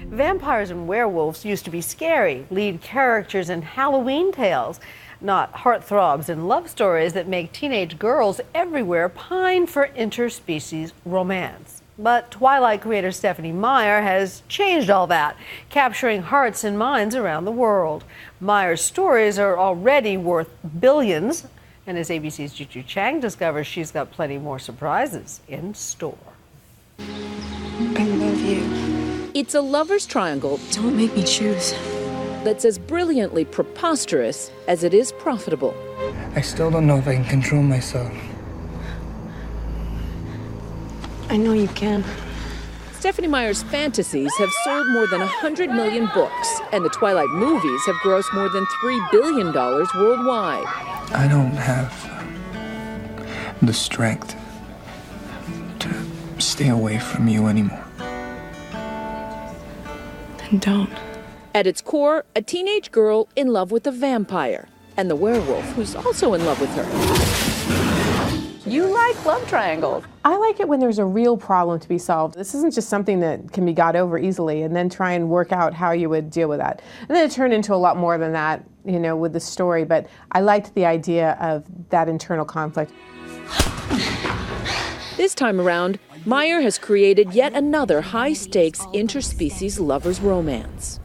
Vampires and werewolves used to be scary, lead characters in Halloween tales, not heartthrobs and love stories that make teenage girls everywhere pine for interspecies romance. But Twilight creator Stephenie Meyer has changed all that, capturing hearts and minds around the world. Meyer's stories are already worth billions, and as ABC's Juju Chang discovers, she's got plenty more surprises in store. I love you. It's a lover's triangle. Don't make me choose. That's as brilliantly preposterous as it is profitable. I still don't know if I can control myself. I know you can. Stephenie Meyer's fantasies have sold more than 100 million books, and the Twilight movies have grossed more than $3 billion worldwide. I don't have the strength to stay away from you anymore. Then don't. At its core, a teenage girl in love with a vampire, and the werewolf who's also in love with her. You like love triangles. I like it when there's a real problem to be solved. This isn't just something that can be got over easily and then try and work out how you would deal with that. And then it turned into a lot more than that, you know, with the story, but I liked the idea of that internal conflict. This time around, Meyer has created yet another high-stakes interspecies lovers romance.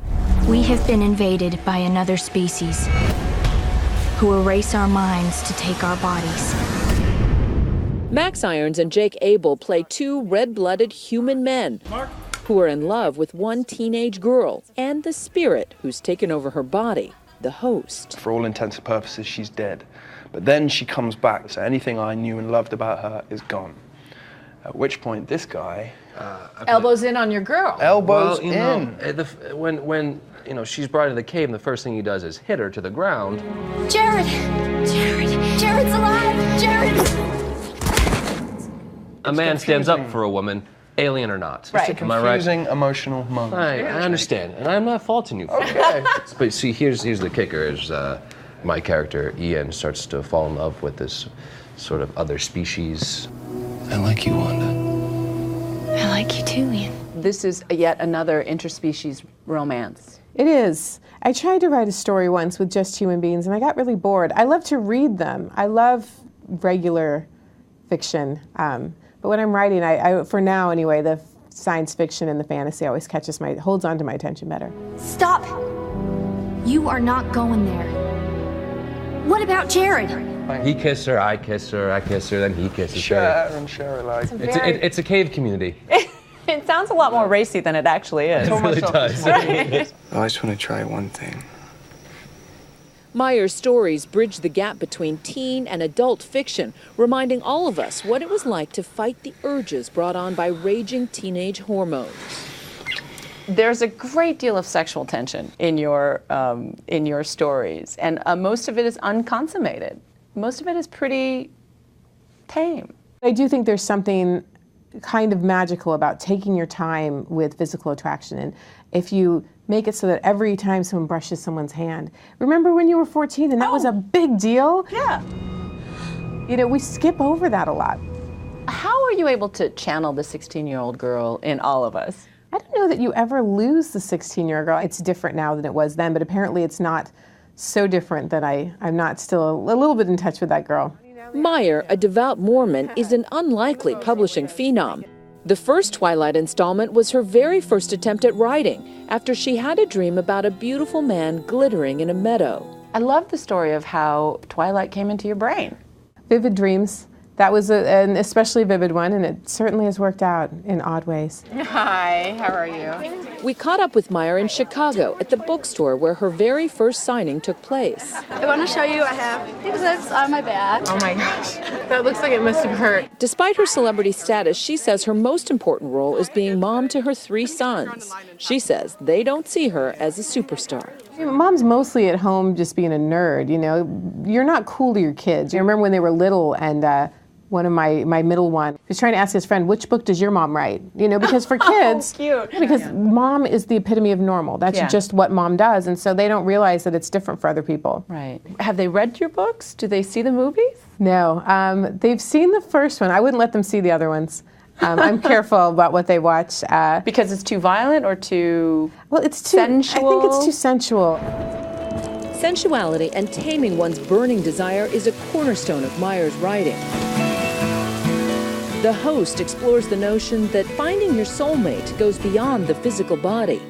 We have been invaded by another species who erase our minds to take our bodies. Max Irons and Jake Abel play two red-blooded human men who are in love with one teenage girl and the spirit who's taken over her body, the host. For all intents and purposes, she's dead. But then she comes back, so anything I knew and loved about her is gone. At which point, this guy... Elbows in on your girl. Elbows well, in. When she's brought into the cave, and the first thing he does is hit her to the ground. Jared! Jared's alive! Jared! A man stands up for a woman, alien or not. Right. It's a confusing, emotional moment. I understand, and I'm not faulting you for it. Okay. But see, here's the kicker: is my character Ian starts to fall in love with this sort of other species. I like you, Wanda. I like you too, Ian. This is yet another interspecies romance. It is. I tried to write a story once with just human beings and I got really bored. I love to read them. I love regular fiction. But when I'm writing, I for now anyway, the science fiction and the fantasy always holds on to my attention better. Stop! You are not going there. What about Jared? He kissed her, I kiss her, I kiss her, then he kisses Share her. and share alike. It's a cave community. It sounds a lot more racy than it actually is. It really does. Right. I just want to try one thing. Meyer's stories bridge the gap between teen and adult fiction, reminding all of us what it was like to fight the urges brought on by raging teenage hormones. There's a great deal of sexual tension in your stories, and most of it is unconsummated. Most of it is pretty tame. I do think there's something kind of magical about taking your time with physical attraction. And if you make it so that every time someone brushes someone's hand, remember when you were 14 and that was a big deal? Yeah. You know, we skip over that a lot. How are you able to channel the 16-year-old girl in all of us? I don't know that you ever lose the 16-year-old girl. It's different now than it was then, but apparently it's not so different that I'm not still a little bit in touch with that girl. Meyer, a devout Mormon, is an unlikely publishing phenom. The first Twilight installment was her very first attempt at writing, after she had a dream about a beautiful man glittering in a meadow. I love the story of how Twilight came into your brain. Vivid dreams. That was an especially vivid one, and it certainly has worked out in odd ways. Hi, how are you? We caught up with Meyer in Chicago at the bookstore where her very first signing took place. I want to show you I have exhibits on my bag. Oh my gosh, that looks like it must have hurt. Despite her celebrity status, she says her most important role is being mom to her 3 sons. She says they don't see her as a superstar. Mom's mostly at home just being a nerd, you know. You're not cool to your kids. I remember when they were little and one of my middle one was trying to ask his friend, which book does your mom write? You know, because for kids, cute. Because mom is the epitome of normal. That's just what mom does. And so they don't realize that it's different for other people. Right. Have they read your books? Do they see the movies? No. They've seen the first one. I wouldn't let them see the other ones. I'm careful about what they watch. Because it's too violent or too well, it's too sensual? I think it's too sensual. Sensuality and taming one's burning desire is a cornerstone of Meyer's writing. The Host explores the notion that finding your soulmate goes beyond the physical body.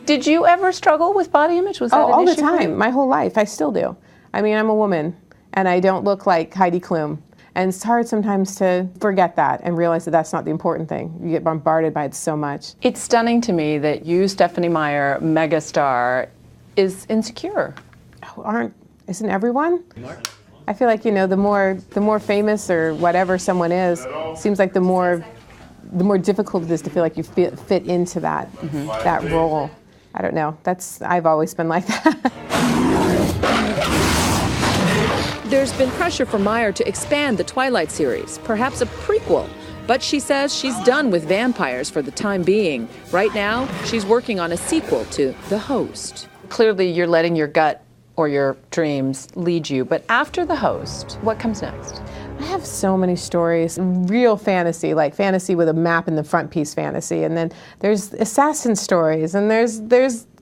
Did you ever struggle with body image? Was that an all the issue for you? time, my whole life. I still do. I mean, I'm a woman, and I don't look like Heidi Klum. And it's hard sometimes to forget that and realize that that's not the important thing. You get bombarded by it so much. It's stunning to me that you, Stephanie Meyer, megastar, is insecure. Isn't everyone? I feel like, the more famous or whatever someone is, seems like the more difficult it is to feel like you fit into that that role. I don't know. I've always been like that. There's been pressure for Meyer to expand the Twilight series, perhaps a prequel. But she says she's done with vampires for the time being. Right now, she's working on a sequel to The Host. Clearly, you're letting your gut or your dreams lead you. But after The Host, what comes next? I have so many stories, real fantasy, like fantasy with a map in the front piece fantasy. And then there's assassin stories, and there's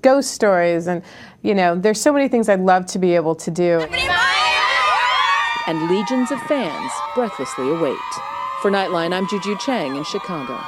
ghost stories. And, there's so many things I'd love to be able to do. And legions of fans breathlessly await. For Nightline, I'm Juju Chang in Chicago.